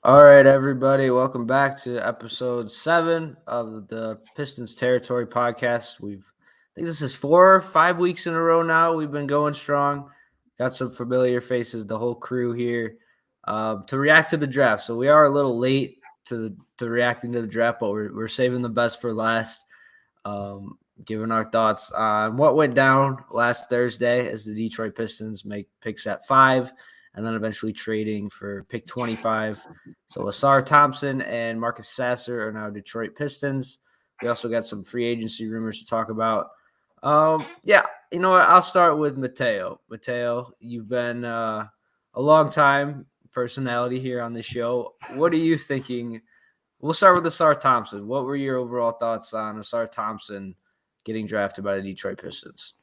All right, everybody, welcome back to episode 7 of the Pistons Territory podcast. I think this is 4 or 5 weeks in a row now. We've been going strong. Got some familiar faces, the whole crew here, to react to the draft. So we are a little late to reacting to the draft, but we're saving the best for last. Giving our thoughts on what went down last Thursday as the Detroit Pistons make picks at 5 and then eventually trading for pick 25. So Asar Thompson and Marcus Sasser are now Detroit Pistons. We also got some free agency rumors to talk about. Yeah, you know what? I'll start with Mateo. Mateo, you've been a long time personality here on the show. What are you thinking? We'll start with Asar Thompson. What were your overall thoughts on Asar Thompson getting drafted by the Detroit Pistons?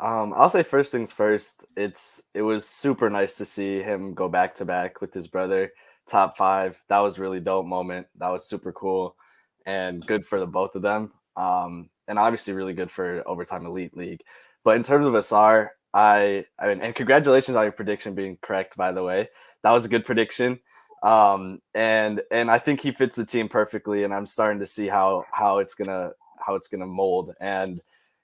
I'll say first things first. It was super nice to see him go back to back with his brother, top five. That was really dope moment. That was super cool and good for the both of them. And obviously really good for Overtime Elite League. But in terms of Asar, I mean, and congratulations on your prediction being correct. By the way, that was a good prediction. And I think he fits the team perfectly. And I'm starting to see how it's gonna mold and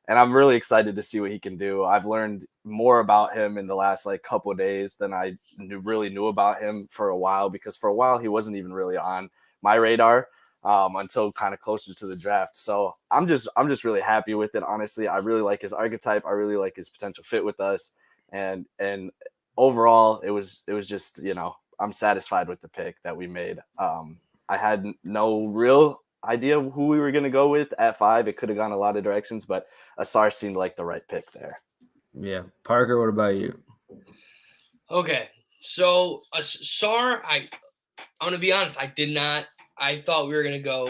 I'm really excited to see what he can do. I've learned more about him in the last couple of days than I really knew about him for a while, because for a while he wasn't even really on my radar until kind of closer to the draft. So I'm just really happy with it. Honestly, I really like his archetype. I really like his potential fit with us, and overall it was just I'm satisfied with the pick that we made. I had no real idea who we were going to go with at 5. It could have gone a lot of directions, but Asar seemed like the right pick there. Yeah. Parker, what about you? Okay, so Sar, I'm gonna be honest. I did not. I thought we were gonna go.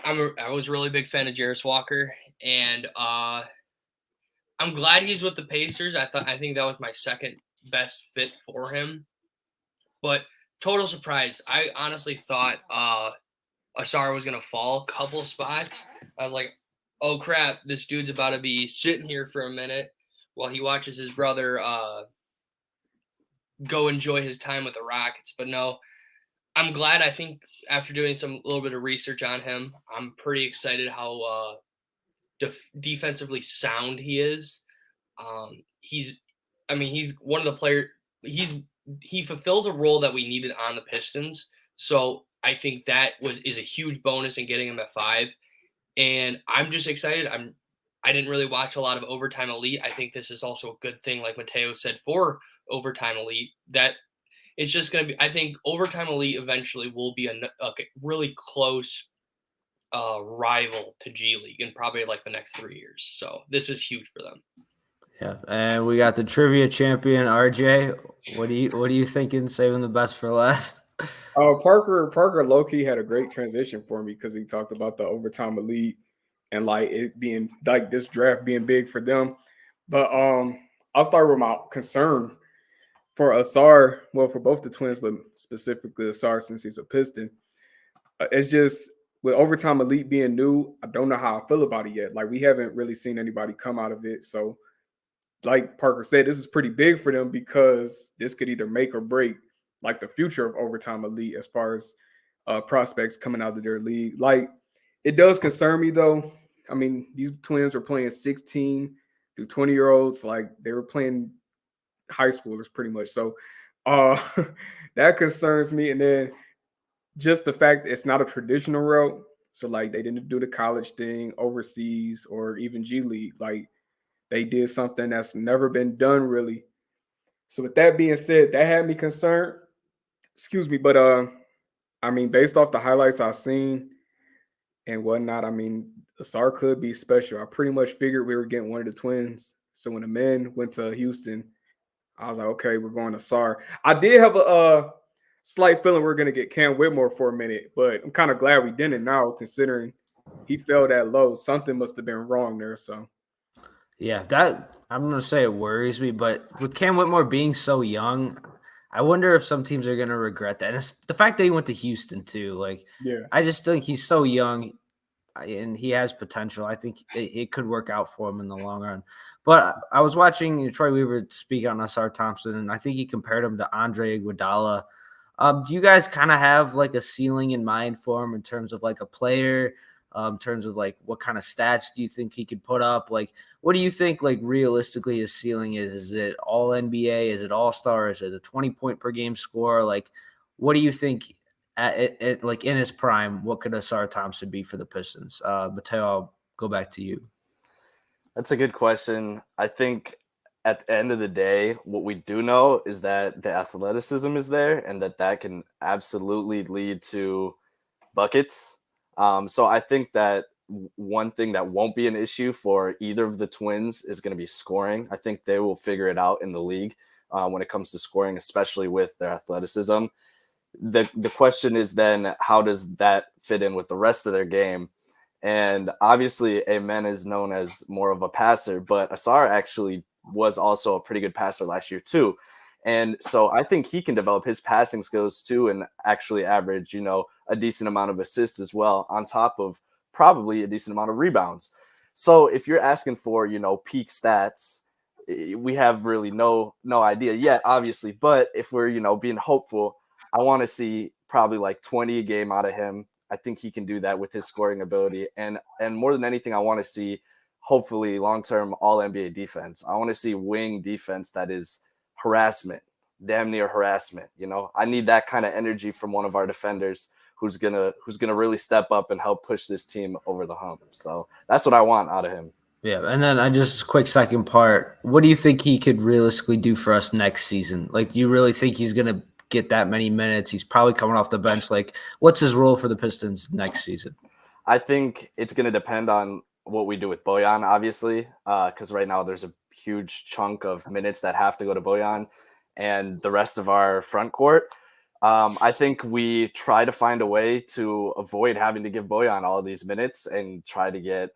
I was a really big fan of Jarris Walker, and I'm glad he's with the Pacers. I think that was my second best fit for him. But total surprise. I honestly thought Asar was gonna fall a couple spots. I was like, oh crap, this dude's about to be sitting here for a minute while he watches his brother go enjoy his time with the Rockets. But no, I'm glad. I think after doing some little bit of research on him, I'm pretty excited how defensively sound he is. He's, I mean, he's one of the players. He fulfills a role that we needed on the Pistons. So I think that is a huge bonus in getting him at 5. And I'm just excited. I didn't really watch a lot of Overtime Elite. I think this is also a good thing, like Mateo said, for Overtime Elite, that it's just going to be, I think Overtime Elite eventually will be a really close rival to G League in probably like the next 3 years. So this is huge for them. Yeah, and we got the trivia champion RJ. What are you thinking? Saving the best for last. Parker low-key had a great transition for me because he talked about the overtime elite and like it being like this draft being big for them. But I'll start with my concern for Asar, well, for both the twins, but specifically Asar since he's a Piston. It's just with overtime elite being new, I don't know how I feel about it yet. Like we haven't really seen anybody come out of it. So like Parker said, this is pretty big for them because this could either make or break like the future of overtime elite as far as prospects coming out of their league. Like it does concern me though. I mean, these twins were playing 16 through 20-year-olds, like they were playing high schoolers pretty much. So uh that concerns me. And then just the fact that it's not a traditional route. So like they didn't do the college thing overseas or even G League. Like they did something that's never been done really. So with that being said, that had me concerned. Excuse me, but I mean, based off the highlights I've seen and whatnot, I mean, Asar could be special. I pretty much figured we were getting one of the twins. So when the men went to Houston, I was like, okay, we're going to Asar. I did have a slight feeling we are gonna get Cam Whitmore for a minute, but I'm kind of glad we didn't now, considering he fell that low. Something must have been wrong there. So Yeah, that I'm gonna say it worries me, but with Cam Whitmore being so young, I wonder if some teams are gonna regret that. And it's the fact that he went to Houston too. Like, yeah, I just think he's so young and he has potential. I think it could work out for him in the long run. But I was watching Troy Weaver speak on Asar Thompson, and I think he compared him to Andre Iguodala Do you guys kind of have like a ceiling in mind for him in terms of like a player, in terms of like what kind of stats do you think he could put up? Like, what do you think like realistically his ceiling is? Is it all NBA? Is it all star? Is it a 20-point per game score? Like, what do you think at like in his prime? What could Asar Thompson be for the Pistons? Mateo, I'll go back to you. That's a good question. I think at the end of the day, what we do know is that the athleticism is there and that can absolutely lead to buckets. So I think that one thing that won't be an issue for either of the twins is going to be scoring. I think they will figure it out in the league when it comes to scoring, especially with their athleticism. The question is then, how does that fit in with the rest of their game? And obviously, Amen is known as more of a passer, but Asar actually was also a pretty good passer last year too. And so I think he can develop his passing skills too and actually average, a decent amount of assists as well, on top of probably a decent amount of rebounds. So if you're asking for, peak stats, we have really no idea yet, obviously. But if we're, being hopeful, I want to see probably like 20 a game out of him. I think he can do that with his scoring ability. And more than anything, I want to see, hopefully, long-term all-NBA defense. I want to see wing defense that is harassment, damn near harassment. I need that kind of energy from one of our defenders who's gonna really step up and help push this team over the hump. So that's what I want out of him. Yeah, and then I just quick second part. What do you think he could realistically do for us next season? Like, do you really think he's gonna get that many minutes? He's probably coming off the bench. Like, what's his role for the Pistons next season? I think it's going to depend on what we do with Bojan, obviously, because right now there's a huge chunk of minutes that have to go to Bojan and the rest of our front court. I think we try to find a way to avoid having to give Bojan all of these minutes and try to get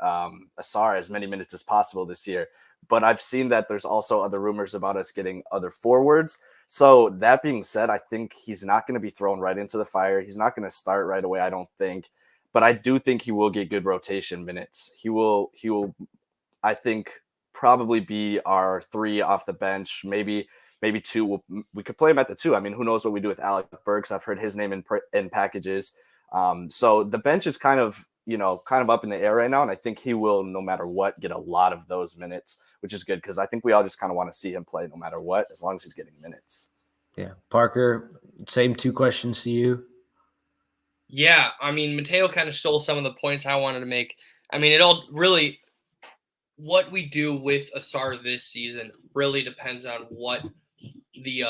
Asar as many minutes as possible this year. But I've seen that there's also other rumors about us getting other forwards. So that being said, I think he's not going to be thrown right into the fire. He's not going to start right away, I don't think. But I do think he will get good rotation minutes. He will, I think, probably be our 3 off the bench, maybe 2. We could play him at the 2. I mean, who knows what we do with Alec Burks? I've heard his name in packages. So the bench is kind of up in the air right now. And I think he will, no matter what, get a lot of those minutes, which is good because I think we all just kind of want to see him play no matter what, as long as he's getting minutes. Yeah. Parker, same 2 questions to you. Yeah, I mean, Mateo kind of stole some of the points I wanted to make. I mean, it all really, what we do with Asar this season really depends on what the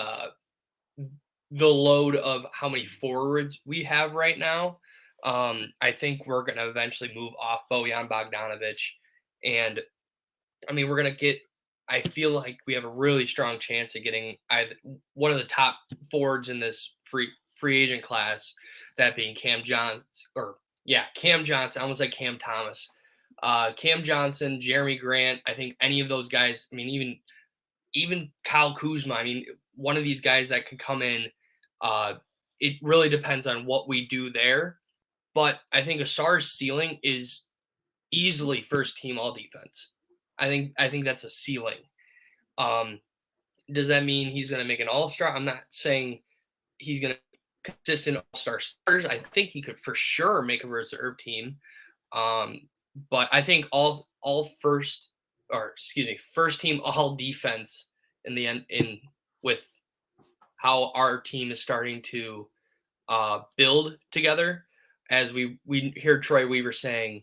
load of how many forwards we have right now. I think we're going to eventually move off Bojan Bogdanovic. And, I mean, we're going to get – I feel like we have a really strong chance of getting one of the top forwards in this free agent class, that being Cam Johnson. I almost like Cam Thomas. Cam Johnson, Jeremy Grant, I think any of those guys, I mean, even Kyle Kuzma, I mean, one of these guys that could come in, it really depends on what we do there. But I think Asar's ceiling is easily first team all defense. I think that's a ceiling. Does that mean he's going to make an all-star? I'm not saying he's going to consistent all-star starters. I think he could for sure make a reserve team. But I think first team all defense in with how our team is starting to build together. As we hear Troy Weaver saying,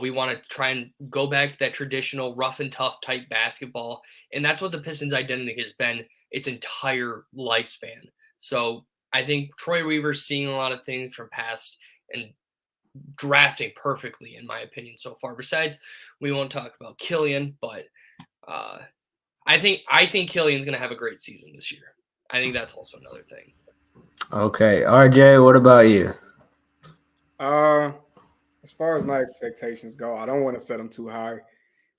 we want to try and go back to that traditional rough and tough type basketball. And that's what the Pistons' identity has been its entire lifespan. So I think Troy Weaver's seeing a lot of things from past and drafting perfectly, in my opinion, so far. Besides, we won't talk about Killian, but I think Killian's going to have a great season this year. I think that's also another thing. Okay. RJ, what about you? As far as my expectations go, I don't want to set them too high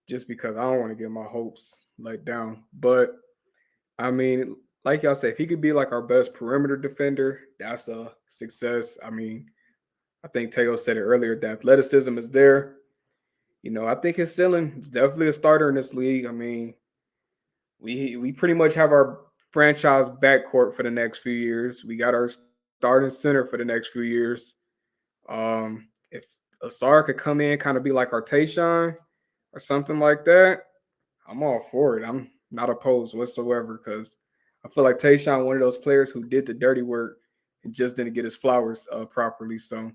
just because I don't want to get my hopes let down. But, I mean, like y'all said, if he could be like our best perimeter defender, that's a success. I mean, I think Teo said it earlier, the athleticism is there. I think his ceiling is definitely a starter in this league. I mean, we pretty much have our franchise backcourt for the next few years. We got our starting center for the next few years. If Asar could come in, kind of be like our Tayshaun or something like that, I'm all for it. I'm not opposed whatsoever because I feel like Tayshaun, one of those players who did the dirty work and just didn't get his flowers properly. So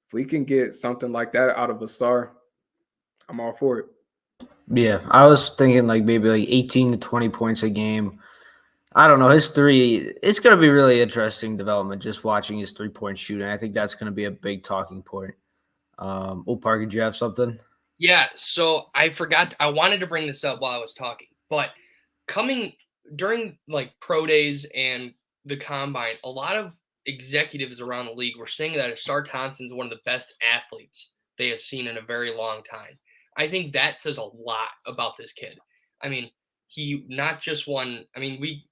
if we can get something like that out of Asar, I'm all for it. Yeah, I was thinking like maybe like 18 to 20 points a game. I don't know. His three, it's going to be really interesting development just watching his 3-point shooting. I think that's going to be a big talking point. Parker, do you have something? Yeah, so I forgot. I wanted to bring this up while I was talking, but coming during like pro days and the combine, a lot of executives around the league were saying that Asar Thompson's one of the best athletes they have seen in a very long time. I think that says a lot about this kid. I mean, he not just won. I mean, we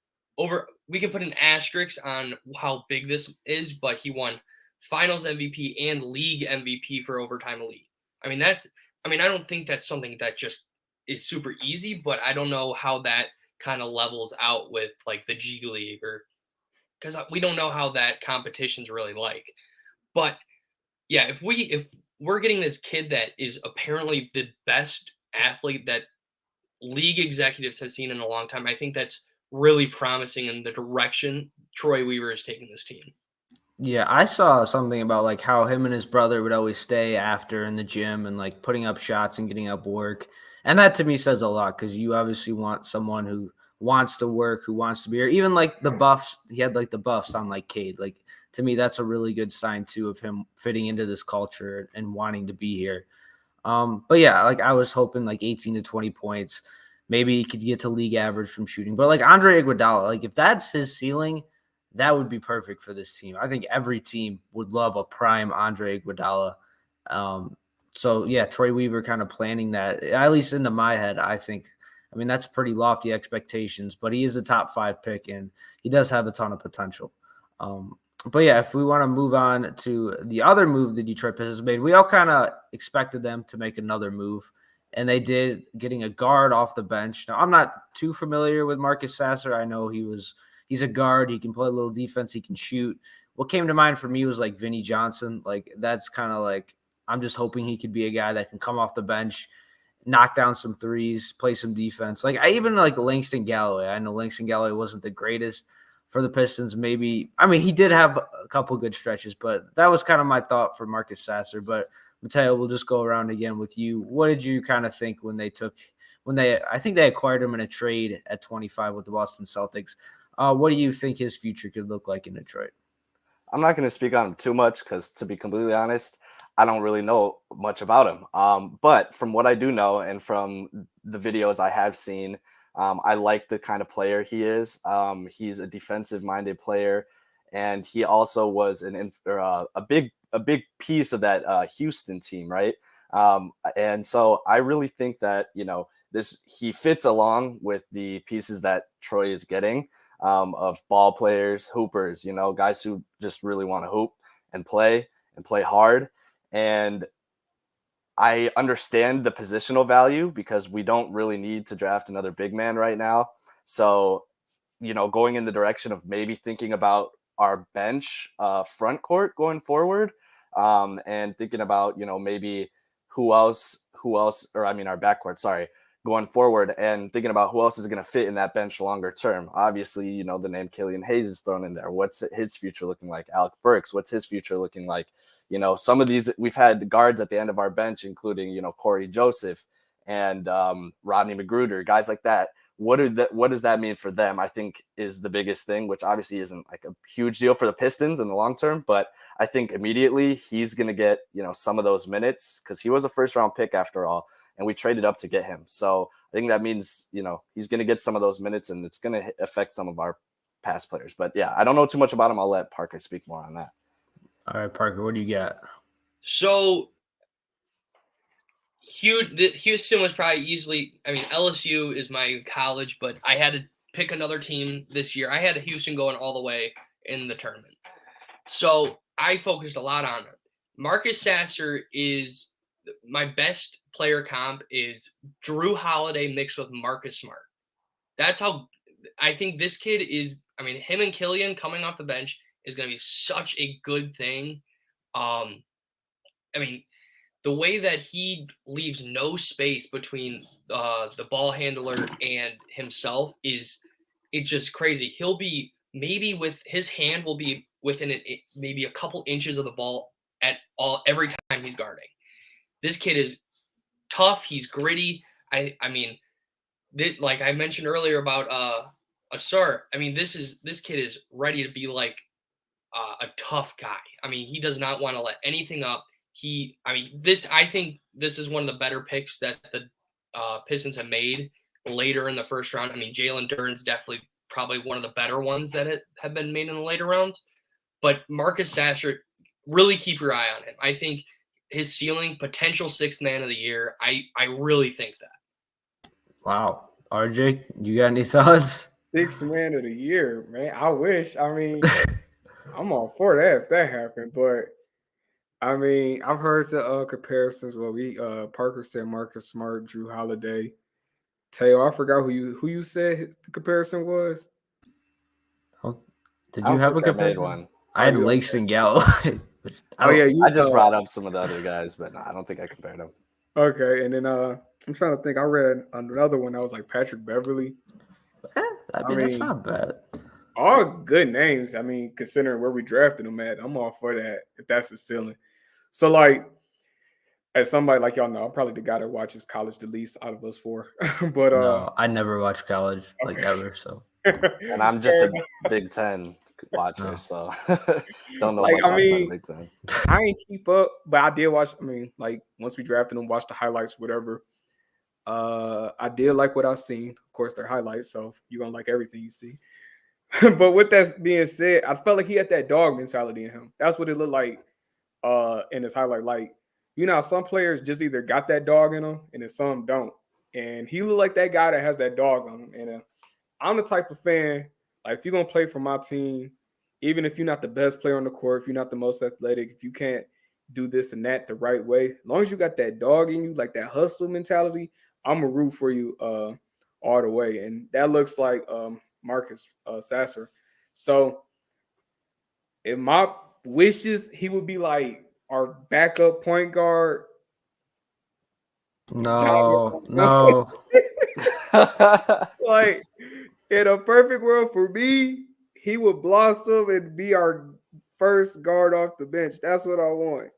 can put an asterisk on how big this is, but he won Finals MVP and League MVP for Overtime Elite. I mean, I don't think that's something that just is super easy, but I don't know how that kind of levels out with like the G League or because we don't know how that competition's really like. But yeah, if we're getting this kid that is apparently the best athlete that league executives have seen in a long time, I think that's really promising in the direction Troy Weaver is taking this team. Yeah, I saw something about like how him and his brother would always stay after in the gym and like putting up shots and getting up work. And that to me says a lot because you obviously want someone who wants to work, who wants to be here. Even like the buffs, he had like the buffs on like Cade. Like to me, that's a really good sign too of him fitting into this culture and wanting to be here. But yeah, like I was hoping like 18 to 20 points. Maybe he could get to league average from shooting. But like Andre Iguodala, like if that's his ceiling, that would be perfect for this team. I think every team would love a prime Andre Iguodala. So yeah, Troy Weaver kind of planning that, at least into my head, I think. I mean, that's pretty lofty expectations, but he is a top 5 pick and he does have a ton of potential. But yeah, if we want to move on to the other move the Detroit Pistons made, we all kind of expected them to make another move, and they did, getting a guard off the bench. Now, I'm not too familiar with Marcus Sasser. I know he's a guard. He can play a little defense. He can shoot. What came to mind for me was like Vinny Johnson. Like that's kind of like, I'm just hoping he could be a guy that can come off the bench, knock down some threes, play some defense. Like I even like Langston Galloway. I know Langston Galloway wasn't the greatest for the Pistons. Maybe, I mean, he did have a couple good stretches, but that was kind of my thought for Marcus Sasser. But Mateo, we'll just go around again with you. What did you kind of think when I think they acquired him in a trade at 25 with the Boston Celtics? What do you think his future could look like in Detroit? I'm not going to speak on him too much because, to be completely honest, I don't really know much about him. But from what I do know and from the videos I have seen, I like the kind of player he is. He's a defensive-minded player, and he also was a big piece of that Houston team, right? And so I really think that he fits along with the pieces that Troy is getting. Of ball players, hoopers, guys who just really want to hoop and play hard. And I understand the positional value because we don't really need to draft another big man right now. So, going in the direction of maybe thinking about our bench front court going forward, and thinking about, maybe who else, or I mean our backcourt, sorry, going forward, and thinking about who else is going to fit in that bench longer term. Obviously, the name Killian Hayes is thrown in there. What's his future looking like? Alec Burks, what's his future looking like? Some of these, we've had guards at the end of our bench, including, Corey Joseph and Rodney Magruder, guys like that. What does that mean for them? I think is the biggest thing, which obviously isn't like a huge deal for the Pistons in the long term, but I think immediately he's going to get, some of those minutes because he was a first round pick after all. And we traded up to get him. So I think that means, he's going to get some of those minutes and it's going to affect some of our past players. But yeah, I don't know too much about him. I'll let Parker speak more on that. All right, Parker, what do you got? So Houston was probably easily, I mean, LSU is my college, but I had to pick another team this year. I had Houston going all the way in the tournament. So I focused a lot on it. Marcus Sasser is my best player comp is Drew Holiday mixed with Marcus Smart. That's how I think this kid is, him and Killian coming off the bench is going to be such a good thing. The way that he leaves no space between the ball handler and himself it's just crazy. He'll be maybe with his hand will be within maybe a couple inches of the ball every time he's guarding. This kid is tough. He's gritty. Like I mentioned earlier about Asar. This kid is ready to be like a tough guy. He does not want to let anything up. I think this is one of the better picks that the Pistons have made later in the first round. Jalen Duren's definitely probably one of the better ones that have been made in the later rounds. But Marcus Sasser, really keep your eye on him. I think his ceiling, potential 6th man of the year. I really think that. Wow. RJ, you got any thoughts? 6th man of the year, man. I wish. I'm all for that if that happened. But I've heard the comparisons. Well, Parker said Marcus Smart, Drew Holiday, Teo. I forgot who you said the comparison was. Oh, did you have a comparison? I made one. I had Langston Galloway. I just brought up some of the other guys, but no, I don't think I compared them. Okay, and then I'm trying to think. I read another one that was like Patrick Beverly. That's not bad. All good names. Considering where we drafted them at, I'm all for that if that's the ceiling. So, like, as somebody like y'all know, I'm probably the guy that watches college the least out of us four. But no, I never watched college ever. So, and I'm just a Big Ten watcher, so don't know much about the Big Ten. I ain't keep up, but I did watch. Once we drafted them, watch the highlights, whatever. I did like what I've seen. Of course, they're highlights, so you're gonna like everything you see. But with that being said, I felt like he had that dog mentality in him. That's what it looked like in his highlight. Like, some players just either got that dog in them and then some don't. And he looked like that guy that has that dog on him. And I'm the type of fan, like, if you're going to play for my team, even if you're not the best player on the court, if you're not the most athletic, if you can't do this and that the right way, as long as you got that dog in you, like that hustle mentality, I'm going to root for you all the way. And that looks like Marcus Sasser. So in my wishes, he would be like our backup point guard. No. Like, in a perfect world for me, he would blossom and be our first guard off the bench. That's what I want.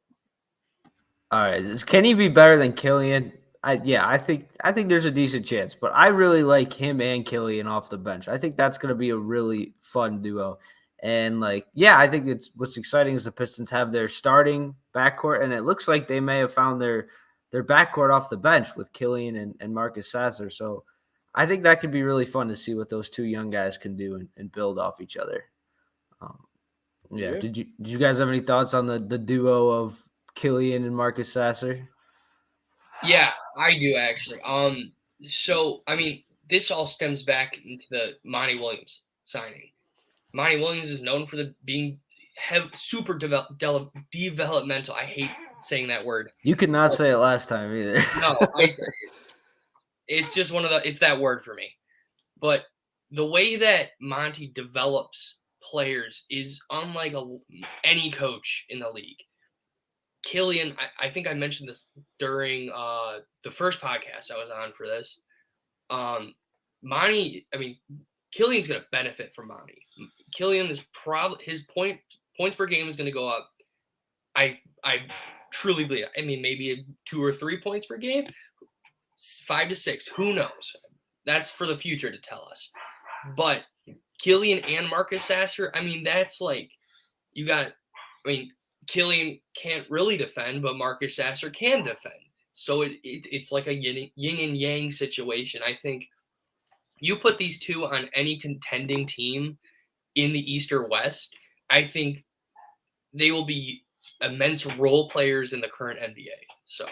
All right. Can he be better than Killian? I think there's a decent chance, but I really like him and Killian off the bench. I think that's going to be a really fun duo. And I think what's exciting is the Pistons have their starting backcourt, and it looks like they may have found their backcourt off the bench with Killian and Marcus Sasser. So I think that could be really fun to see what those two young guys can do and build off each other. Yeah. Did you guys have any thoughts on the duo of Killian and Marcus Sasser? Yeah, I do actually. This all stems back into the Monty Williams signing. Monty Williams is known for being super developmental. I hate saying that word. You could not say it last time either. No, it's just it's that word for me. But the way that Monty develops players is unlike any coach in the league. Killian, I think I mentioned this during the first podcast I was on for this. Killian's going to benefit from Monty. Killian is probably his points per game is going to go up. I truly believe. Maybe 2 or 3 points per game, 5 to 6. Who knows? That's for the future to tell us. But Killian and Marcus Sasser, that's like you got. Killian can't really defend, but Marcus Sasser can defend. So it's like a yin and yang situation. I think you put these two on any contending team in the East or West, I think they will be immense role players in the current NBA. So,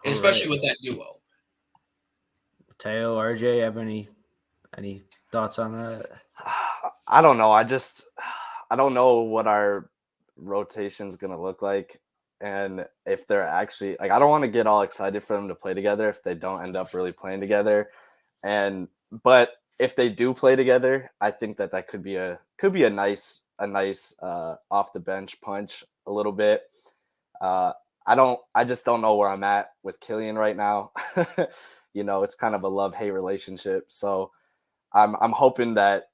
and especially with that duo. Teo, RJ, have any thoughts on that? I don't know. I don't know what our rotation's gonna look like, and if they're actually I don't want to get all excited for them to play together if they don't end up really playing together. But if they do play together, I think that could be a nice off the bench punch a little bit. I just don't know where I'm at with Killian right now. It's kind of a love-hate relationship. So I'm hoping that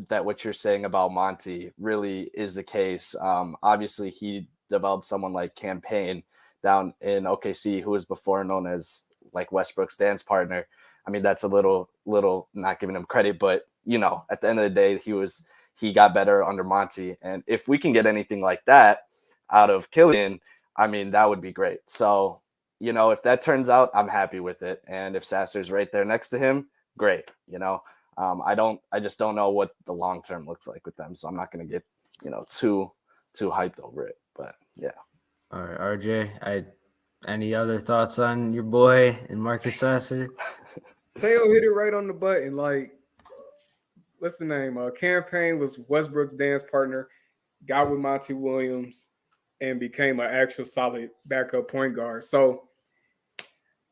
what you're saying about Monty really is the case. Obviously he developed someone like Campaign down in OKC, who was before known as like Westbrook's dance partner. I mean, that's a little not giving him credit, but at the end of the day, he got better under Monty. And if we can get anything like that out of Killian, I mean, that would be great. So, if that turns out, I'm happy with it. And if Sasser's right there next to him, great. I just don't know what the long term looks like with them. So I'm not going to get, too hyped over it. But yeah. All right, RJ, any other thoughts on your boy and Marcus Sasser? Teo hit it right on the button. Like, what's the name? Campaign was Westbrook's dance partner, got with Monty Williams, and became an actual solid backup point guard. So,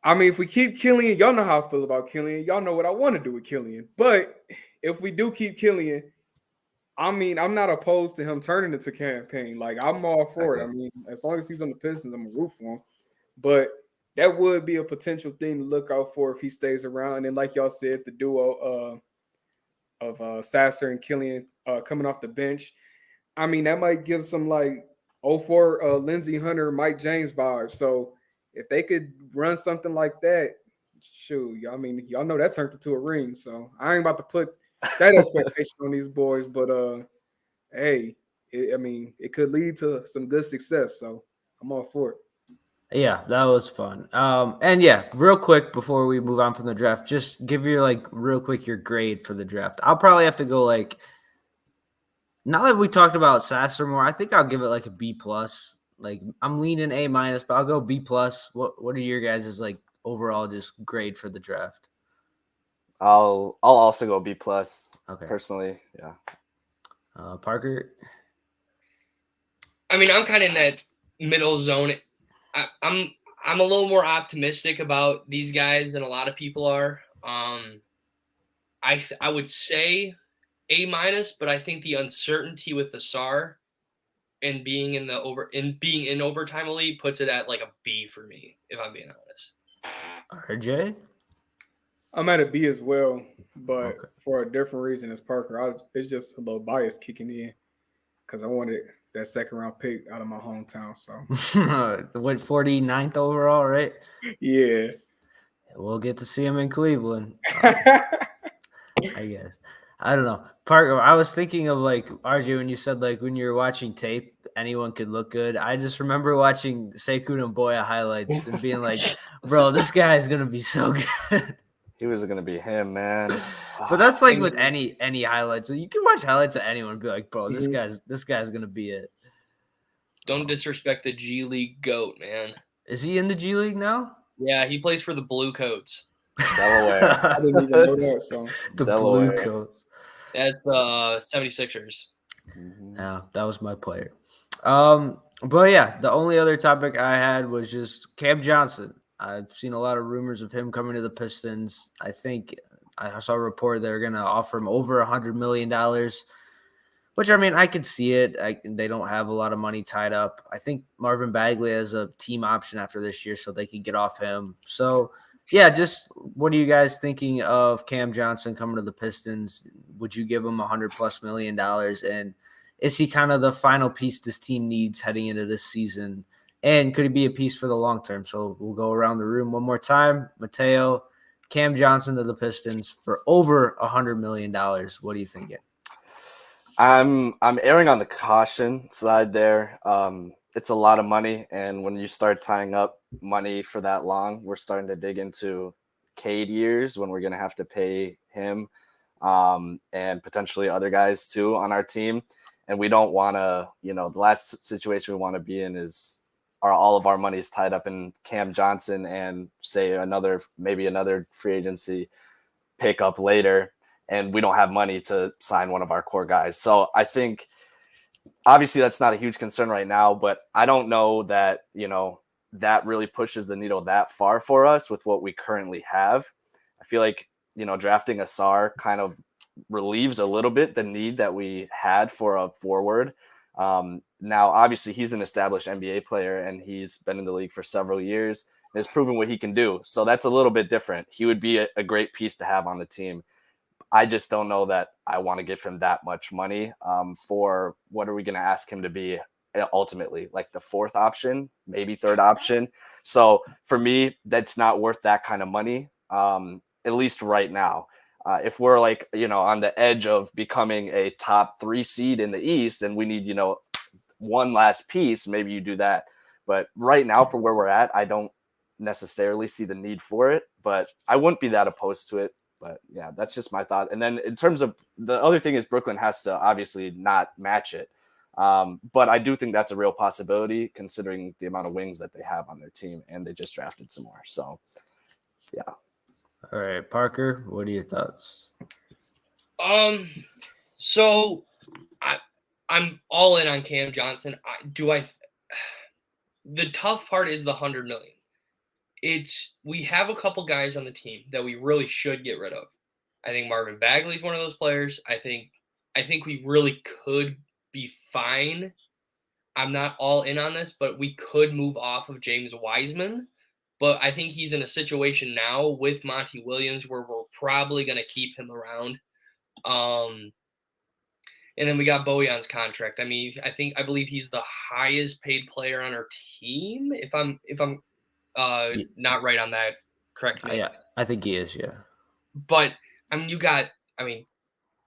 I mean, if we keep Killian, y'all know how I feel about Killian. Y'all know what I want to do with Killian. But if we do keep Killian, I mean, I'm not opposed to him turning into Campaign. Like, I'm all for it. I mean, as long as he's on the Pistons, I'm going to root for him. But that would be a potential thing to look out for if he stays around. And like y'all said, the duo of Sasser and Killian coming off the bench, I mean, that might give some like 04 Lindsey Hunter, Mike James vibes. So if they could run something like that, shoot, I mean, y'all know that turned into a ring. So I ain't about to put that expectation on these boys. But hey, it could lead to some good success. So I'm all for it. Yeah, that was fun. And yeah, real quick before we move on from the draft, just give your real quick your grade for the draft. I'll probably have to go now that we talked about Sasser more, I think I'll give it a B plus. Like I'm leaning A minus, but I'll go B plus. What are your guys' overall just grade for the draft? I'll also go B plus. Okay. Personally, yeah. Parker. I mean, I'm kind of in that middle zone. I'm a little more optimistic about these guys than a lot of people are. I would say A minus, but I think the uncertainty with the SAR and being in overtime elite puts it at a B for me, if I'm being honest. RJ? I'm at a B as well, but for a different reason as Parker. It's just a little bias kicking in because I wanted that second round pick out of my hometown. So went 49th overall, right? Yeah. We'll get to see him in Cleveland. I guess. I don't know. Parker, I was thinking of RJ when you said when you're watching tape, anyone could look good. I just remember watching Sekou and Boya highlights and being bro, this guy is gonna be so good. He was gonna be him, man. But that's with any highlights. You can watch highlights of anyone and be bro, this guy's gonna be it. Don't disrespect the G League GOAT, man. Is he in the G League now? Yeah, he plays for the Blue Coats. Delaware. I didn't even know that. So the Delaware. Blue Coats. That's the 76ers. Yeah, that was my player. But yeah, the only other topic I had was just Cam Johnson. I've seen a lot of rumors of him coming to the Pistons. I think I saw a report they're going to offer him over $100 million, which, I mean, I could see it. They don't have a lot of money tied up. I think Marvin Bagley has a team option after this year, so they could get off him. So, yeah, just what are you guys thinking of Cam Johnson coming to the Pistons? Would you give him $100+ million? And is he kind of the final piece this team needs heading into this season? And could he be a piece for the long term? So we'll go around the room one more time. Mateo, Cam Johnson to the Pistons for over $100 million. What are you thinking? I'm erring on the caution side there. It's a lot of money, and when you start tying up money for that long, we're starting to dig into Cade years when we're going to have to pay him and potentially other guys too on our team. And we don't want to, the last situation we want to be in is all of our money is tied up in Cam Johnson and say maybe another free agency pickup later, and we don't have money to sign one of our core guys. So I think obviously that's not a huge concern right now, but I don't know that, that really pushes the needle that far for us with what we currently have. I feel like, drafting Asar kind of relieves a little bit the need that we had for a forward. Now, obviously, he's an established NBA player, and he's been in the league for several years and has proven what he can do. So that's a little bit different. He would be a great piece to have on the team. I just don't know that I want to give him that much money for what are we going to ask him to be ultimately, like the fourth option, maybe third option. So for me, that's not worth that kind of money, at least right now. If we're like, on the edge of becoming a top 3 seed in the East and we need, one last piece, maybe you do that. But right now for where we're at, I don't necessarily see the need for it, but I wouldn't be that opposed to it. But yeah, that's just my thought. And then in terms of the other thing is Brooklyn has to obviously not match it. But I do think that's a real possibility considering the amount of wings that they have on their team, and they just drafted some more. So yeah. All right, Parker, what are your thoughts? So I'm all in on Cam Johnson. The tough part is the $100 million. We have a couple guys on the team that we really should get rid of. I think Marvin Bagley's one of those players. I think we really could be fine. I'm not all in on this, but we could move off of James Wiseman. But I think he's in a situation now with Monty Williams where we're probably going to keep him around. And then we got Bojan's contract. I mean, I believe he's the highest paid player on our team. If I'm not right on that, correct me. Yeah, I think he is. Yeah, but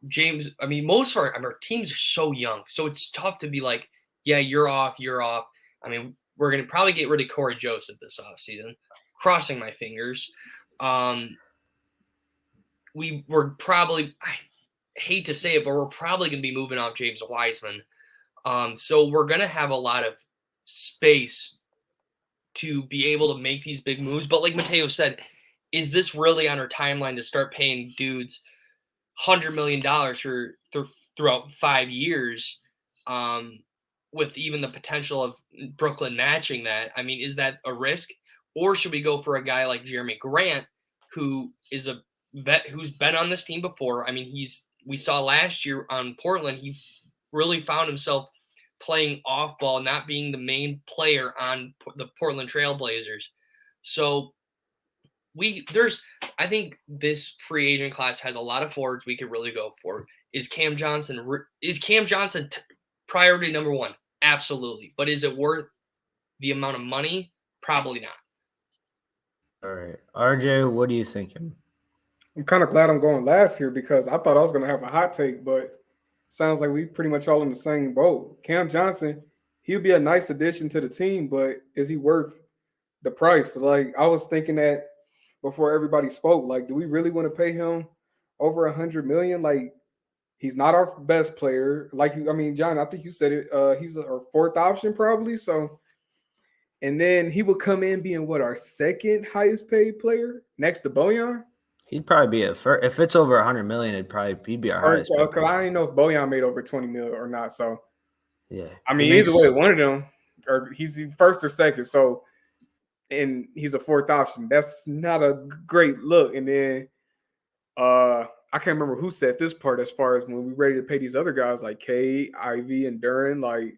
James. I mean, most of our teams are so young, so it's tough to be like, yeah, you're off. I mean, we're gonna probably get rid of Corey Joseph this offseason. Crossing my fingers. We're probably. I hate to say it, but we're probably gonna be moving off James Wiseman. So we're gonna have a lot of space to be able to make these big moves. But like Mateo said, is this really on our timeline to start paying dudes $100 million throughout 5 years with even the potential of Brooklyn matching that? I mean, is that a risk? Or should we go for a guy like Jeremy Grant, who is a vet who's been on this team before? I mean, we saw last year on Portland, he really found himself playing off ball, not being the main player on the Portland Trailblazers. So I think this free agent class has a lot of forwards we could really go for. Is Cam Johnson priority number 1? Absolutely. But is it worth the amount of money? Probably not. All right, RJ, what are you thinking? I'm kind of glad I'm going last here because I thought I was going to have a hot take, but sounds like we pretty much all in the same boat. Cam Johnson, he'll be a nice addition to the team, but is he worth the price? Like, I was thinking that before everybody spoke. Like, do we really want to pay him over $100 million? Like, he's not our best player. John, I think you said it. He's our fourth option probably. So, and then he would come in being our second highest paid player next to Bojan. He'd probably be if it's over $100 million, he'd be our highest. Because I didn't know if Bojan made over 20 million or not. So yeah, I mean, either way, one of them, or he's first or second. So, and he's a fourth option. That's not a great look. And then I can't remember who said this part as far as when we're ready to pay these other guys like Cade, Ivy, and Duran. Like,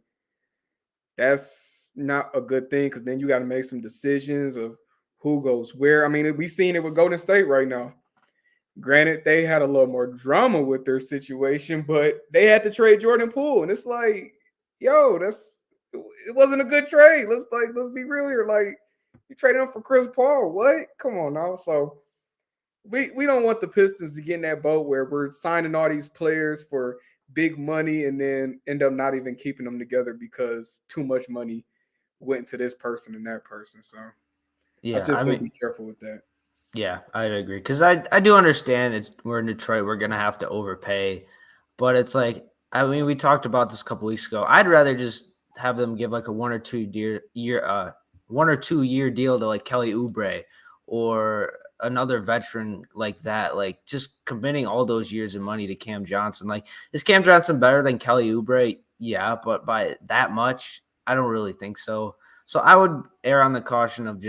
that's not a good thing because then you got to make some decisions of who goes where. I mean, we've seen it with Golden State right now. Granted, they had a little more drama with their situation, but they had to trade Jordan Poole, and it's like, yo, it wasn't a good trade. Let's be real here. Like, you traded him for Chris Paul. What? Come on now. So we don't want the Pistons to get in that boat where we're signing all these players for big money and then end up not even keeping them together because too much money went to this person and that person. So yeah, I just say be careful with that. Yeah, I'd agree because I do understand we're in Detroit. We're gonna have to overpay, but it's like we talked about this a couple weeks ago. I'd rather just have them give like a 1 or 2 year deal to like Kelly Oubre or another veteran like that. Like just committing all those years of money to Cam Johnson. Like, is Cam Johnson better than Kelly Oubre? Yeah, but by that much, I don't really think so. So I would err on the caution of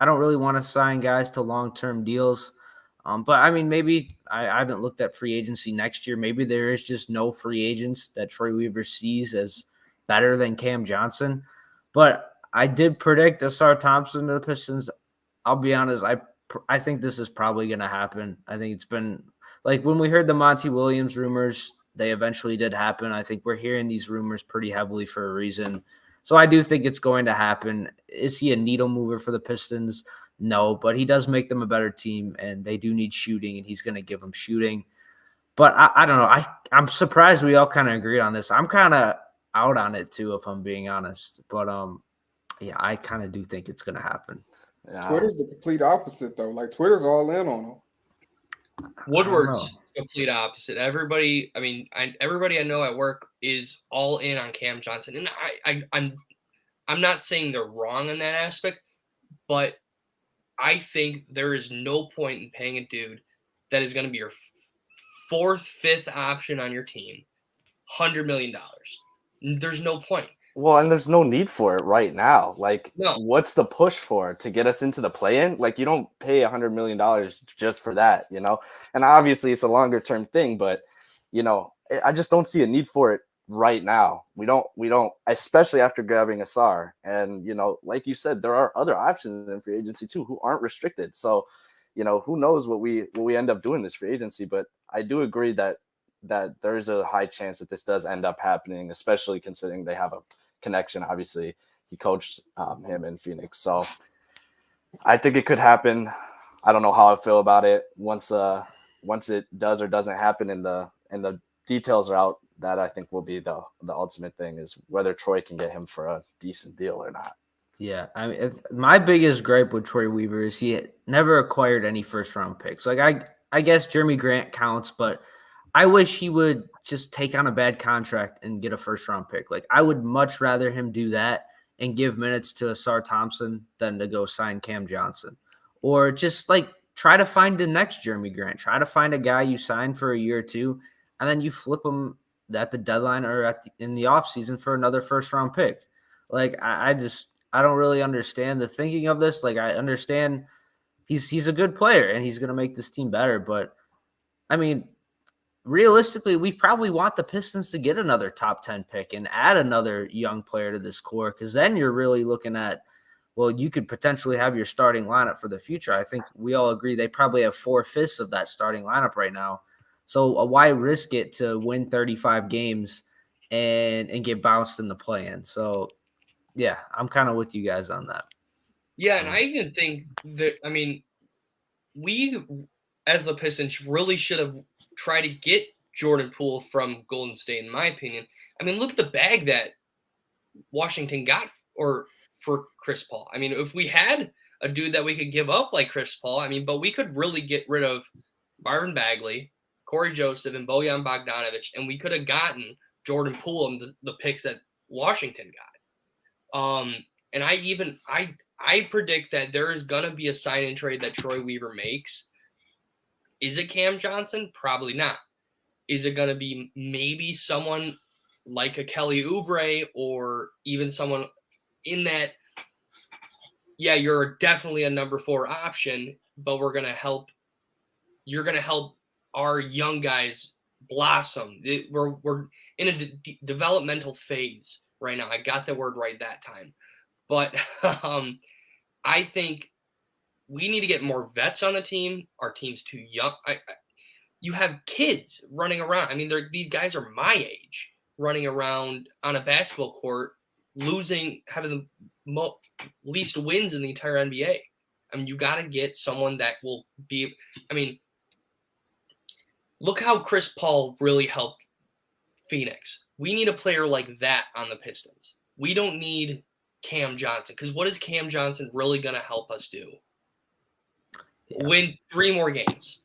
I don't really want to sign guys to long-term deals. But I mean, maybe I haven't looked at free agency next year. Maybe there is just no free agents that Troy Weaver sees as better than Cam Johnson. But I did predict Asar Thompson to the Pistons. I'll be honest, I think this is probably going to happen. I think it's been like when we heard the Monty Williams rumors, they eventually did happen. I think we're hearing these rumors pretty heavily for a reason. So I do think it's going to happen. Is he a needle mover for the Pistons? No, but he does make them a better team, and they do need shooting, and he's going to give them shooting. But I don't know. I'm surprised we all kind of agreed on this. I'm kind of out on it too, if I'm being honest. But yeah, I kind of do think it's going to happen. Yeah. Twitter's the complete opposite, though. Like, Twitter's all in on him. Woodward's complete opposite. Everybody, everybody I know at work is all in on Cam Johnson, and I'm not saying they're wrong in that aspect, but I think there is no point in paying a dude that is going to be your fourth, fifth option on your team $100 million. There's no point. Well, and there's no need for it right now. Like, No. What's the push for to get us into the play-in? Like, you don't pay $100 million just for that, you know? And obviously it's a longer term thing, but, you know, I just don't see a need for it right now. We don't, especially after grabbing Asar. And, you know, like you said, there are other options in free agency too who aren't restricted. So, you know, who knows what we end up doing this free agency. But I do agree that there's a high chance that this does end up happening, especially considering they have a connection. Obviously, he coached him in Phoenix, so I think it could happen. I don't know how I feel about it once it does or doesn't happen, and the details are out. That I think will be the ultimate thing, is whether Troy can get him for a decent deal or not. Yeah, I mean, my biggest gripe with Troy Weaver is he never acquired any first round picks. Like I guess Jeremy Grant counts, but I wish he would just take on a bad contract and get a first round pick. Like, I would much rather him do that and give minutes to Asar Thompson than to go sign Cam Johnson. Or just like try to find the next Jeremy Grant. Try to find a guy you sign for a year or two, and then you flip him at the deadline or in the offseason for another first round pick. Like, I don't really understand the thinking of this. Like, I understand he's a good player and he's going to make this team better, but I mean, realistically, we probably want the Pistons to get another top 10 pick and add another young player to this core, because then you're really looking at, well, you could potentially have your starting lineup for the future. I think we all agree they probably have 4/5 of that starting lineup right now. So why risk it to win 35 games and get bounced in the play-in? So, yeah, I'm kind of with you guys on that. Yeah, and I even think that, I mean, we, as the Pistons, really should have tried to get Jordan Poole from Golden State, in my opinion. I mean, look at the bag that Washington got for Chris Paul. I mean, if we had a dude that we could give up like Chris Paul, I mean, but we could really get rid of Marvin Bagley, Corey Joseph, and Bojan Bogdanovic, and we could have gotten Jordan Poole and the picks that Washington got. And I predict that there is going to be a sign-in trade that Troy Weaver makes. Is it Cam Johnson? Probably not. Is it going to be maybe someone like a Kelly Oubre, or even someone in that, yeah, you're definitely a number 4 option, but you're going to help our young guys blossom. We're in a developmental phase right now. I got the word right that time. But I think we need to get more vets on the team. Our team's too young. You have kids running around. I mean, these guys are my age running around on a basketball court, having the least wins in the entire NBA. I mean, you got to get someone that will be. I mean, look how Chris Paul really helped Phoenix. We need a player like that on the Pistons. We don't need Cam Johnson, because what is Cam Johnson really going to help us do? Yeah. Win 3 more games.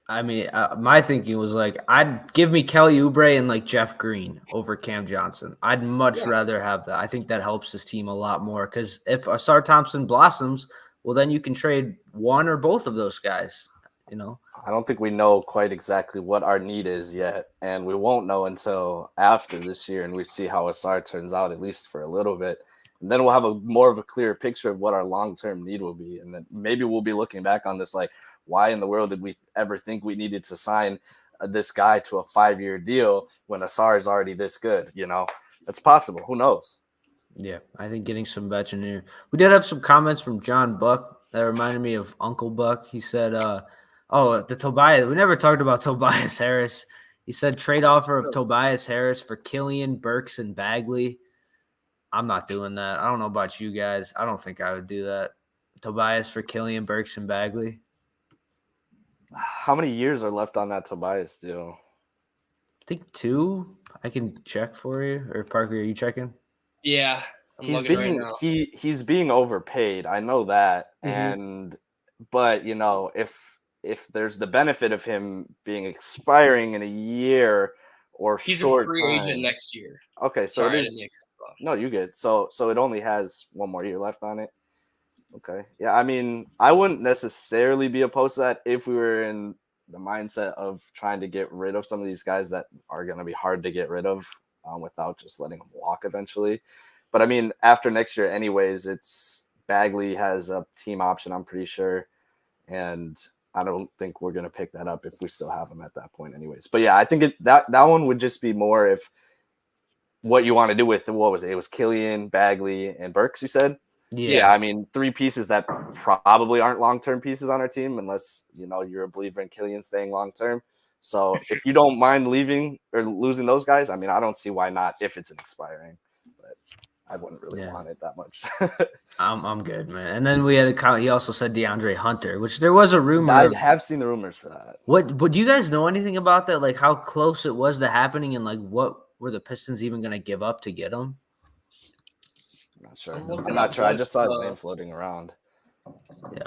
I mean, my thinking was like, I'd give me Kelly Oubre and like Jeff Green over Cam Johnson. I'd much rather have that. I think that helps this team a lot more, because if Asar Thompson blossoms, well, then you can trade one or both of those guys, you know? I don't think we know quite exactly what our need is yet, and we won't know until after this year, and we see how Asar turns out, at least for a little bit. And then we'll have more of a clear picture of what our long-term need will be. And then maybe we'll be looking back on this like, why in the world did we ever think we needed to sign this guy to a 5-year deal when Asar is already this good? That's possible. Who knows? Yeah, I think getting some veteran here. We did have some comments from John Buck that reminded me of Uncle Buck. He said, the Tobias. We never talked about Tobias Harris. He said trade offer of Tobias Harris for Killian, Burks, and Bagley. I'm not doing that. I don't know about you guys. I don't think I would do that. Tobias for Killian, Burks, and Bagley. How many years are left on that Tobias deal? I think 2. I can check for you. Or Parker, are you checking? Yeah, he's being overpaid. I know that. Mm-hmm. But if there's the benefit of him being expiring in a year or he's short a free time, agent next year. Okay, so it is. No, you get so it only has 1 more year left on it. Okay, yeah. I mean, I wouldn't necessarily be opposed to that if we were in the mindset of trying to get rid of some of these guys that are going to be hard to get rid of without just letting them walk eventually. But I mean, after next year, anyways, it's Bagley has a team option, I'm pretty sure, and I don't think we're going to pick that up if we still have him at that point, anyways. But yeah, I think that one would just be more if what you want to do with what was it? It was Killian, Bagley, and Burks. You said. Yeah, I mean, 3 pieces that probably aren't long-term pieces on our team unless, you're a believer in Killian staying long-term. So if you don't mind leaving or losing those guys, I mean, I don't see why not if it's expiring. But I wouldn't really want it that much. I'm good, man. And then we had a comment. He also said DeAndre Hunter, which there was a rumor. I have seen the rumors for that. What do you guys know anything about that? Like how close it was to happening and like what were the Pistons even going to give up to get him? I'm not sure. I just saw his name floating around. Yeah,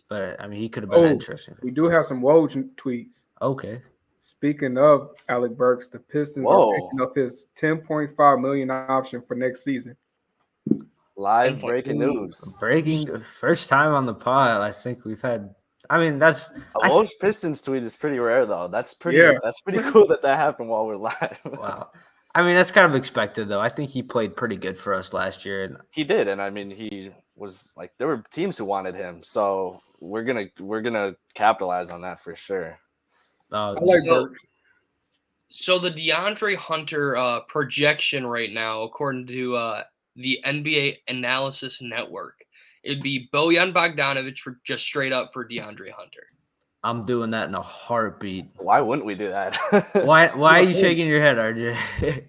but I mean, he could have been interesting. We do have some Woj tweets. Okay. Speaking of Alec Burks, the Pistons are picking up his $10.5 million option for next season. Live breaking news. First time on the pod. I think we've had. I mean, that's a Woj Pistons tweet is pretty rare though. That's pretty cool that happened while we're live. Wow. I mean, that's kind of expected, though. I think he played pretty good for us last year. He did, and I mean, he was like there were teams who wanted him, so we're gonna capitalize on that for sure. I like Burks. So the DeAndre Hunter projection right now, according to the NBA Analysis Network, it'd be Bojan Bogdanovic for just straight up for DeAndre Hunter. I'm doing that in a heartbeat. Why wouldn't we do that? Why are you shaking your head, RJ?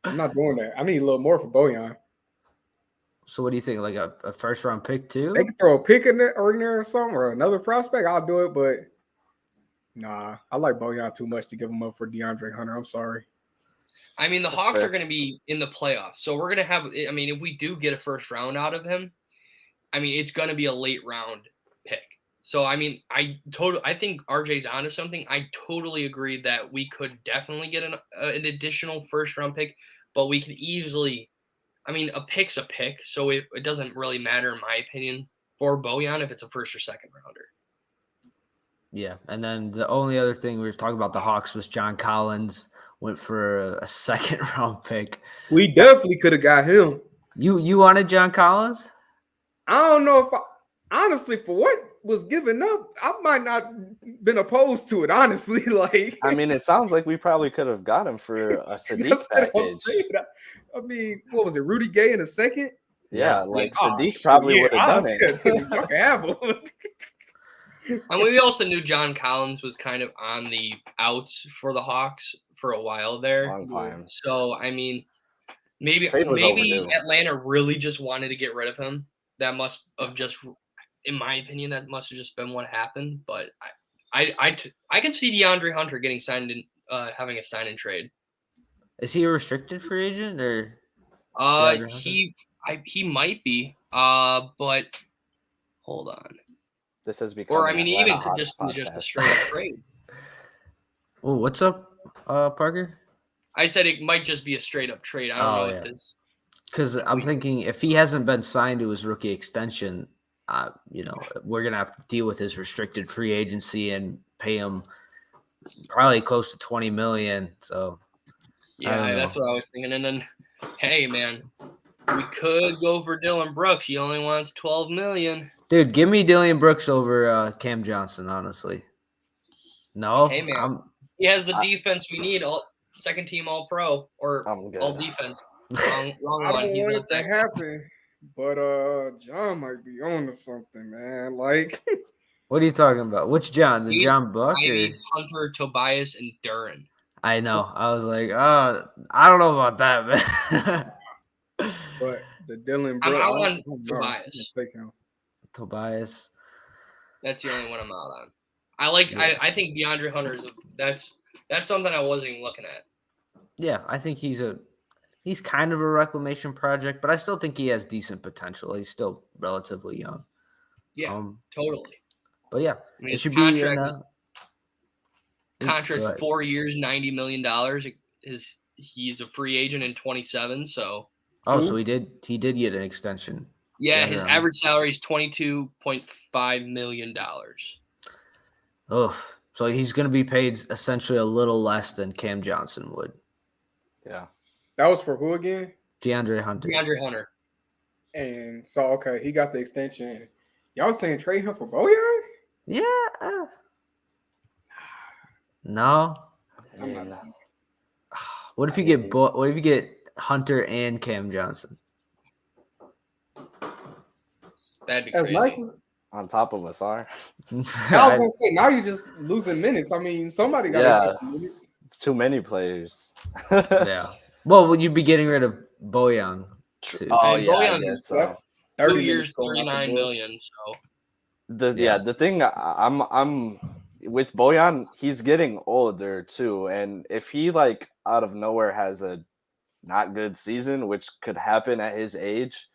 I'm not doing that. I need a little more for Bojan. So what do you think? Like a first round pick too? They could throw a pick in there or something or another prospect. I'll do it, but nah, I like Bojan too much to give him up for DeAndre Hunter. I'm sorry. I mean, the Hawks are going to be in the playoffs, so we're going to have. I mean, if we do get a first round out of him, I mean, it's going to be a late round pick. So, I mean, I think RJ's onto something. I totally agree that we could definitely get an additional first-round pick, but we could easily – I mean, a pick's a pick, so it doesn't really matter, in my opinion, for Bojan if it's a first- or second-rounder. Yeah, and then the only other thing we were talking about the Hawks was John Collins went for a second-round pick. We definitely could have got him. You wanted John Collins? I don't know if honestly, for what was given up, I might not been opposed to it. Honestly, like I mean, it sounds like we probably could have got him for a Sadiq package. I mean, what was it, Rudy Gay in a second? Yeah, like Sadiq probably would have done it. And we also knew John Collins was kind of on the outs for the Hawks for a while there. Long time. So I mean, maybe Atlanta really just wanted to get rid of him. That must have just, in my opinion, that must have just been what happened. But I can see DeAndre Hunter getting signed in, having a sign and trade. Is he a restricted free agent or? He might be. But hold on. This has become. Or I mean, he even could just be just a straight up trade. Oh, what's up, Parker? I said it might just be a straight up trade. I don't know what this. Because I'm thinking if he hasn't been signed to his rookie extension, we're gonna have to deal with his restricted free agency and pay him probably close to $20 million. So yeah, that's what I was thinking. And then, hey, man, we could go for Dylan Brooks. He only wants $12 million. Dude, give me Dillian Brooks over Cam Johnson, honestly. No, Hey, man. He has the defense we need. Second team All Pro or I'm good. All Defense. Wrong I one. don't He's want not it to that. happen, but John might be on to something, man. Like, what are you talking about? Which John? The John Buck? Or? Ivy, Hunter, Tobias, and Duran. I know. I was like, I don't know about that, man. but the Dylan I'm Brooks, out on I don't know. Tobias. Take him. Tobias. That's the only one I'm out on. I think DeAndre Hunter that's something I wasn't even looking at. Yeah, I think he's kind of a reclamation project, but I still think he has decent potential. He's still relatively young. Yeah, totally. But yeah, I mean, it should be in contract's 4 years, $90 million. He's a free agent in 27. So so he did get an extension. Yeah, his average salary is $22.5 million. Oh, so he's going to be paid essentially a little less than Cam Johnson would. Yeah. That was for who again? DeAndre Hunter. And so, okay, he got the extension. Y'all was saying trade him for Bojan? Yeah. No. What if you get Hunter and Cam Johnson? That'd be crazy. Nice as, on top of us are. I was gonna say now you're just losing minutes. I mean, somebody got minutes. It's too many players. Yeah. Well, you'd be getting rid of Bojan too. Oh and yeah, Bojan's 30 years, $39 million. So the thing I'm with Bojan, he's getting older too, and if he like out of nowhere has a not good season, which could happen at his age,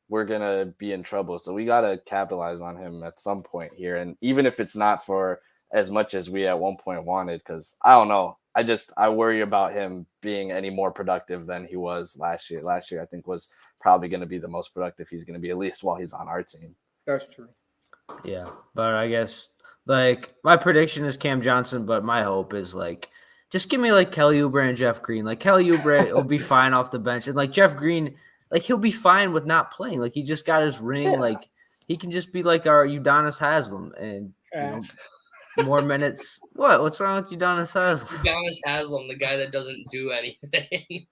we're gonna be in trouble. So we gotta capitalize on him at some point here, and even if it's not for as much as we at one point wanted, because I don't know. I worry about him being any more productive than he was last year. Last year, I think, was probably going to be the most productive he's going to be, at least while he's on our team. That's true. Yeah, but I guess like my prediction is Cam Johnson, but my hope is like just give me like Kelly Oubre and Jeff Green. Like Kelly Oubre will be fine off the bench, and like Jeff Green, like he'll be fine with not playing. Like he just got his ring. Yeah. Like he can just be like our Udonis Haslem and you know. More minutes. What's wrong with Udonis Haslem? Udonis Haslem, the guy that doesn't do anything.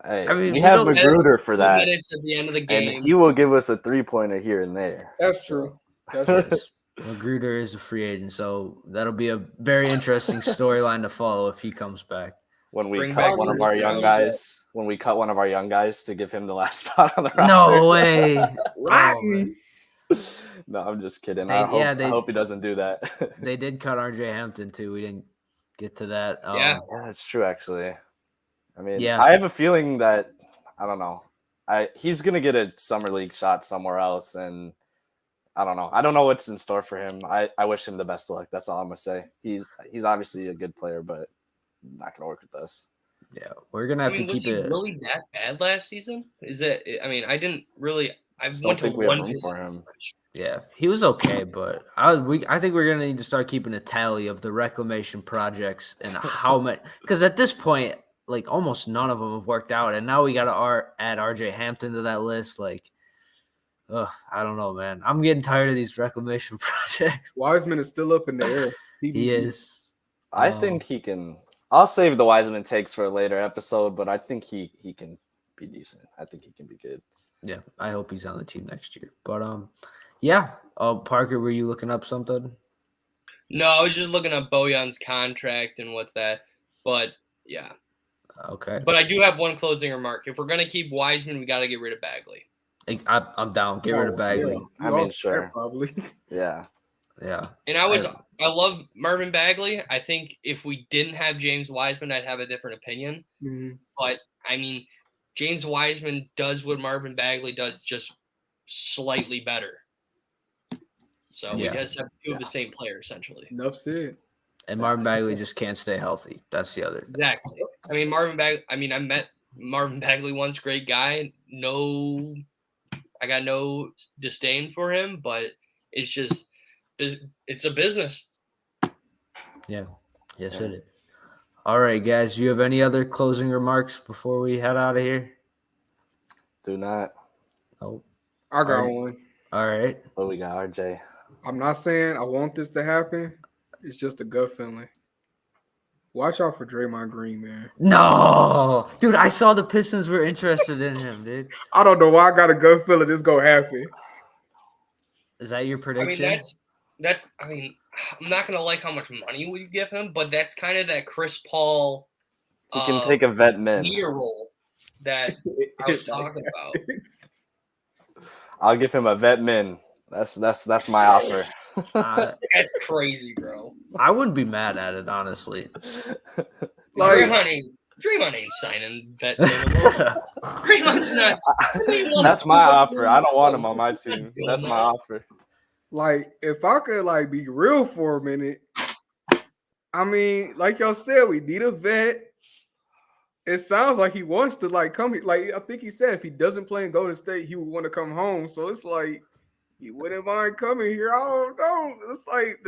Hey, I mean, we have Magruder for that. Minutes at the end of the game, and he will give us a 3-pointer here and there. That's true. Magruder is a free agent, so that'll be a very interesting storyline to follow if he comes back. When we cut one of our young guys, to give him the last spot on the roster. No way. No, I'm just kidding. I hope he doesn't do that. They did cut RJ Hampton too. We didn't get to that. Yeah, that's true. Actually, I mean, I have a feeling that I don't know. He's gonna get a summer league shot somewhere else, and I don't know. I don't know what's in store for him. I wish him the best of luck. That's all I'm gonna say. He's obviously a good player, but not gonna work with us. Yeah, we're gonna have to keep it. Was he really that bad last season? Is it? I mean, I didn't really. I don't think we have room for him. Yeah, he was okay, but I think we're gonna need to start keeping a tally of the reclamation projects and how many. Because at this point, like almost none of them have worked out, and now we got to add RJ Hampton to that list. Like, I don't know, man. I'm getting tired of these reclamation projects. Wiseman is still up in the air. He is. I think he can. I'll save the Wiseman takes for a later episode, but I think he can be decent. I think he can be good. Yeah, I hope he's on the team next year. But yeah. Parker, were you looking up something? No, I was just looking up Bojan's contract and what's that. But yeah. Okay. But I do have one closing remark. If we're gonna keep Wiseman, we got to get rid of Bagley. I'm down. Get rid of Bagley. Yeah. I mean, sure. Probably. Yeah. Yeah. And I love Marvin Bagley. I think if we didn't have James Wiseman, I'd have a different opinion. Mm-hmm. But I mean, James Wiseman does what Marvin Bagley does, just slightly better. So we just have two of the same player, essentially. Enough said. And Marvin Bagley just can't stay healthy. That's the other thing. Exactly. I mean, I met Marvin Bagley once, great guy. I got no disdain for him, but it's just, it's a business. Yeah. Yes, it is. All right, guys. Do you have any other closing remarks before we head out of here? Do not. Oh, I got one. All right. What we got, RJ? I'm not saying I want this to happen. It's just a gut feeling. Watch out for Draymond Green, man. No, dude, I saw the Pistons were interested in him, dude. I don't know why I got a gut feeling this gonna happen. Is that your I prediction? mean, that's. I mean, I'm not gonna like how much money we give him, but that's kind of that Chris Paul. He can take a vet min. Leader role that I was talking about. I'll give him a vet min. That's my offer. That's crazy, bro. I wouldn't be mad at it, honestly. Like, Draymond ain't signing vet minimum. Draymond's not. That's my offer. I don't want him on my team. That's my offer. Like, if I could like be real for a minute, I mean, like y'all said, we need a vet. It sounds like he wants to like come here. Like, I think he said if he doesn't play in Golden State, he would want to come home. So it's like he wouldn't mind coming here. I don't know. It's like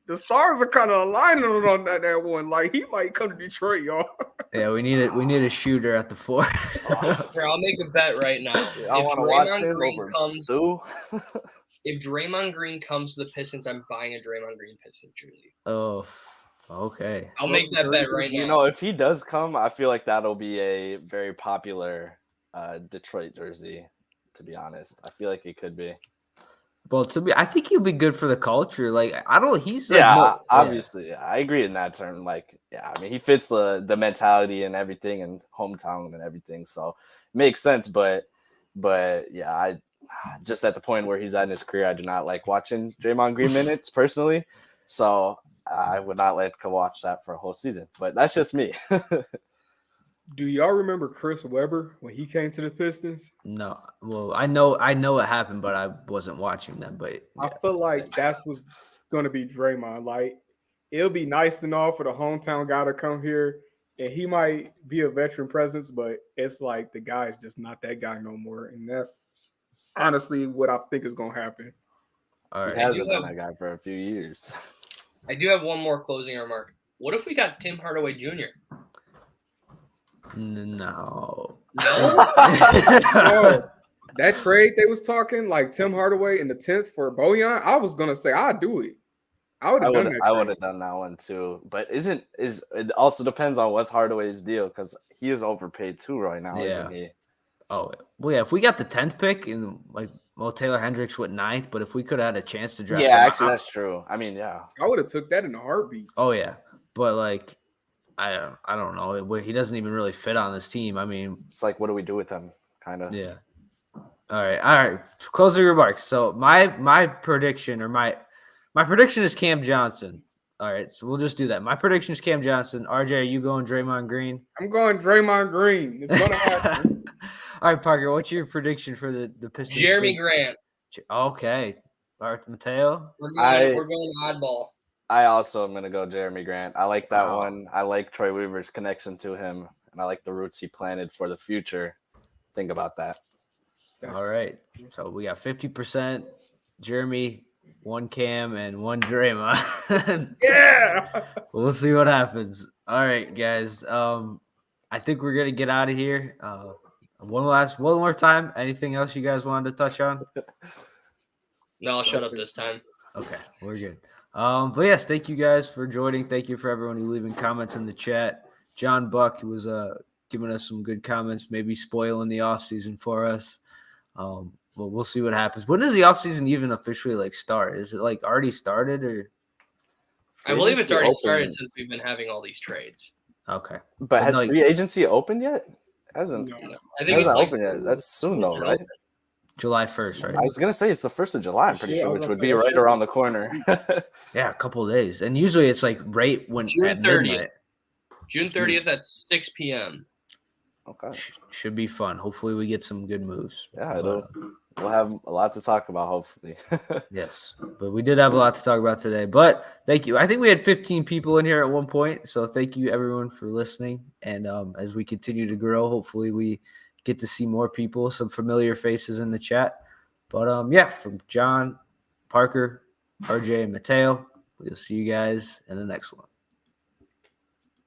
the stars are kind of aligning on that one. Like, he might come to Detroit, y'all. Yeah, we need a shooter at the 4. Here, I'll make a bet right now. I want to watch him over Stu. If Draymond Green comes to the Pistons, I'm buying a Draymond Green Pistons jersey. Oh, okay. I'll make that bet right now. You know, if he does come, I feel like that'll be a very popular Detroit jersey, to be honest. I feel like it could be. Well, I think he'll be good for the culture. Like, he's like, obviously. Yeah, I agree in that term. Like, yeah, I mean, he fits the mentality and everything and hometown and everything. So it makes sense. But yeah, I just at the point where he's at in his career, I do not like watching Draymond Green minutes personally. So I would not like to watch that for a whole season. But that's just me. Do y'all remember Chris Webber when he came to the Pistons? No. Well, I know it happened, but I wasn't watching them. But yeah. I feel like that's what's going to be Draymond. Like, it'll be nice and all for the hometown guy to come here, and he might be a veteran presence, but it's like the guy's just not that guy no more. And that's honestly what I think is going to happen. All right. He hasn't been that guy for a few years. I do have one more closing remark. What if we got Tim Hardaway Jr.? No. No. That trade they was talking, like Tim Hardaway in the 10th for Bojan, I was gonna say I'd do it. I would have done that. I would have done that one too. But it also depends on what's Hardaway's deal because he is overpaid too right now, isn't he? Oh well, yeah. If we got the 10th pick and Taylor Hendricks went 9th, but if we could have had a chance to draft, actually that's true. I mean, yeah, I would have took that in a heartbeat. Oh yeah, but like. I don't know. He doesn't even really fit on this team. I mean, it's like, what do we do with him? Kind of. Yeah. All right. Closing remarks. So my prediction or my prediction is Cam Johnson. All right. So we'll just do that. My prediction is Cam Johnson. RJ, are you going Draymond Green? I'm going Draymond Green. It's gonna happen. All right, Parker. What's your prediction for the Pistons? Jeremy Grant. Okay. All right, Mateo. We're going oddball. I also am going to go Jeremy Grant. I like that one. I like Troy Weaver's connection to him, and I like the roots he planted for the future. Think about that. All right. So we got 50% Jeremy, 1 Cam, and 1 Draymond. Yeah. We'll see what happens. All right, guys. I think we're going to get out of here. One more time. Anything else you guys wanted to touch on? No, I'll shut up this time. Okay, we're good. But yes, thank you guys for joining. Thank you for everyone who leaving comments in the chat. John Buck was giving us some good comments, maybe spoiling the offseason for us. Well, we'll see what happens. When does the offseason even officially start? Is it already started or? I believe it's already started since we've been having all these trades. Okay, but has free agency opened yet? Hasn't. No. I think it's open yet. That's soon though, right? July 1st, right? I was going to say it's the 1st of July, I'm pretty sure, which would be right around the corner. Yeah, a couple of days. And usually it's right when June 30th. June 30th at 6 p.m. Okay. Should be fun. Hopefully we get some good moves. Yeah, we'll have a lot to talk about, hopefully. Yes, but we did have a lot to talk about today. But thank you. I think we had 15 people in here at one point. So thank you, everyone, for listening. And as we continue to grow, hopefully we get to see more people, some familiar faces in the chat. But yeah, from John, Parker, RJ, and Mateo, we'll see you guys in the next one.